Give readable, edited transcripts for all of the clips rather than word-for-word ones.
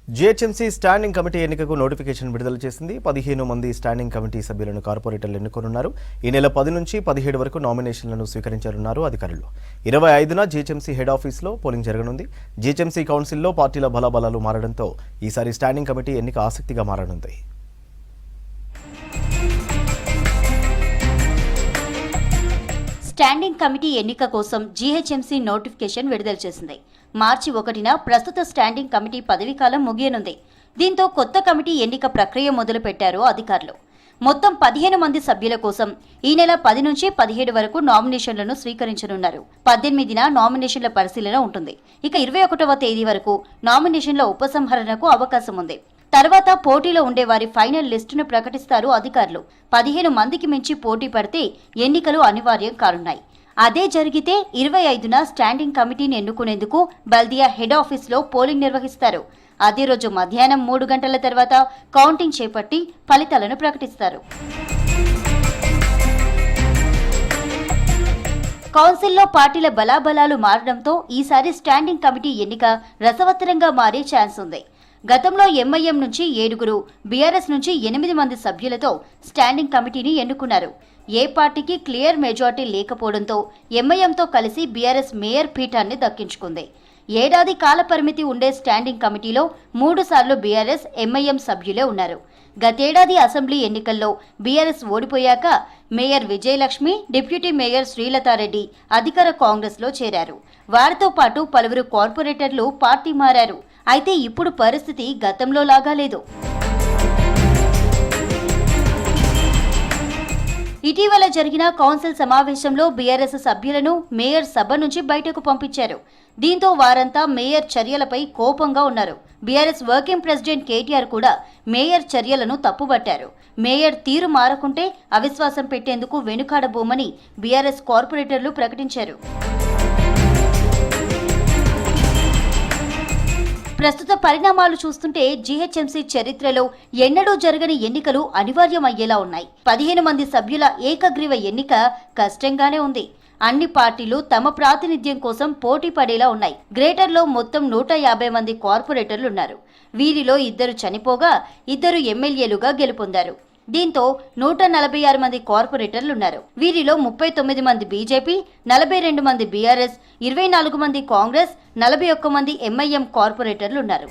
GHMC standing committee ఎన్నికకు notification విడుదల చేసింది. 15 మంది స్టాండింగ్ కమిటీ సభ్యులను కార్పొరేటర్లు ఎన్నుకోనున్నారు. ఈ నెల 10 నుంచి 17 వరకు నామినేషన్లను స్వీకరించనున్నారు అధికారులు. 25న జీహెచ్ఎంసీ హెడ్ ఆఫీస్లో పోలింగ్ జరగనుంది. జీహెచ్ఎంసీ కౌన్సిల్లో పార్టీల బలాబలాలు మారడంతో ఈసారి స్టాండింగ్ కమిటీ ఎన్నిక ఆసక్తిగా మారనుంది. స్టాండింగ్ కమిటీ ఎన్నిక కోసం జీహెచ్ఎంసీ నోటిఫికేషన్ విడుదల చేసింది. మార్చి 1న ప్రస్తుత స్టాండింగ్ కమిటీ పదవీకాలం ముగియనుంది. దీంతో కొత్త కమిటీ ఎన్నిక ప్రక్రియ మొదలుపెట్టారు అధికారులు. మొత్తం 15 మంది సభ్యుల కోసం ఈ నెల 10 నుంచి 17 వరకు నామినేషన్లను స్వీకరించనున్నారు. 18న నామినేషన్ల పరిశీలన ఉంటుంది. ఇక 21వ తేదీ వరకు నామినేషన్ల ఉపసంహరణకు అవకాశం ఉంది. తర్వాత పోటీలో ఉండే వారి ఫైనల్ లిస్టును ప్రకటిస్తారు అధికారులు. 15 మందికి మించి పోటీ పడితే ఎన్నికలు అనివార్యం కానున్నాయి. అదే జరిగితే 25న స్టాండింగ్ కమిటీని ఎన్నుకునేందుకు బల్దియా హెడ్ ఆఫీస్లో పోలింగ్ నిర్వహిస్తారు. అదే రోజు మధ్యాహ్నం 3 గంటల తర్వాత కౌంటింగ్ చేపట్టి ఫలితాలను ప్రకటిస్తారు. కౌన్సిల్లో పార్టీల బలాబలాలు మారడంతో ఈసారి స్టాండింగ్ కమిటీ ఎన్నిక రసవత్తరంగా మారే ఛాన్స్ ఉంది. గతంలో ఎంఐఎం నుంచి 7, బీఆర్ఎస్ నుంచి 8 మంది సభ్యులతో స్టాండింగ్ కమిటీని ఎన్నుకున్నారు. ఏ పార్టీకి క్లియర్ మెజార్టీ లేకపోవడంతో ఎంఐఎంతో కలిసి బీఆర్ఎస్ మేయర్ పీఠాన్ని దక్కించుకుంది. ఏడాది కాల పరిమితి ఉండే స్టాండింగ్ కమిటీలో 3 సార్లు బీఆర్ఎస్, ఎంఐఎం సభ్యులే ఉన్నారు. గతేడాది అసెంబ్లీ ఎన్నికల్లో బీఆర్ఎస్ ఓడిపోయాక mayor Vijayalakshmi, deputy mayor Srilatha Reddy అధికార కాంగ్రెస్లో చేరారు. వారితో పాటు పలువురు కార్పొరేటర్లు పార్టీ మారారు. అయితే ఇప్పుడు పరిస్థితి గతంలో లాగా లేదు. ఇటీవల జరిగిన కౌన్సిల్ సమావేశంలో బీఆర్ఎస్ సభ్యులను మేయర్ సభ నుంచి బయటకు పంపించారు. దీంతో వారంతా మేయర్ చర్యలపై కోపంగా ఉన్నారు. బీఆర్ఎస్ వర్కింగ్ ప్రెసిడెంట్ కేటీఆర్ కూడా మేయర్ చర్యలను తప్పుబట్టారు. మేయర్ తీరు మారకుంటే అవిశ్వాసం పెట్టేందుకు వెనుకాడబోమని బీఆర్ఎస్ కార్పొరేటర్లు ప్రకటించారు. ప్రస్తుత పరిణామాలు చూస్తుంటే జీహెచ్ఎంసీ చరిత్రలో ఎన్నడూ జరగని ఎన్నికలు అనివార్యమయ్యేలా ఉన్నాయి. 15 మంది సభ్యుల ఏకగ్రీవ ఎన్నిక కష్టంగానే ఉంది. అన్ని పార్టీలు తమ ప్రాతినిధ్యం కోసం పోటీ పడేలా ఉన్నాయి. గ్రేటర్లో మొత్తం 150 మంది కార్పొరేటర్లున్నారు. వీరిలో 2 చనిపోగా 2 ఎమ్మెల్యేలుగా గెలుపొందారు. దీంతో 146 మంది కార్పొరేటర్లున్నారు. వీరిలో 39 మంది బీజేపీ, 42 మంది బీఆర్ఎస్, 24 మంది కాంగ్రెస్, 41 మంది ఎంఐఎం కార్పొరేటర్లున్నారు.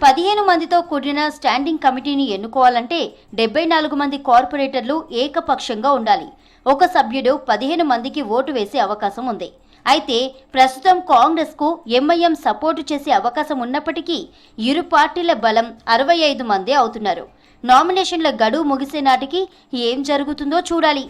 15 మందితో కూడిన స్టాండింగ్ కమిటీని ఎన్నుకోవాలంటే 74 మంది కార్పొరేటర్లు ఏకపక్షంగా ఉండాలి. ఒక సభ్యుడు 15 మందికి ఓటు వేసే అవకాశం ఉంది. అయితే ప్రస్తుతం కాంగ్రెస్ కు ఎంఐఎం సపోర్టు చేసే అవకాశం ఉన్నప్పటికీ ఇరు పార్టీల బలం 65 మందే అవుతున్నారు. నామినేషన్ల గడువు ముగిసే నాటికి ఏం జరుగుతుందో చూడాలి.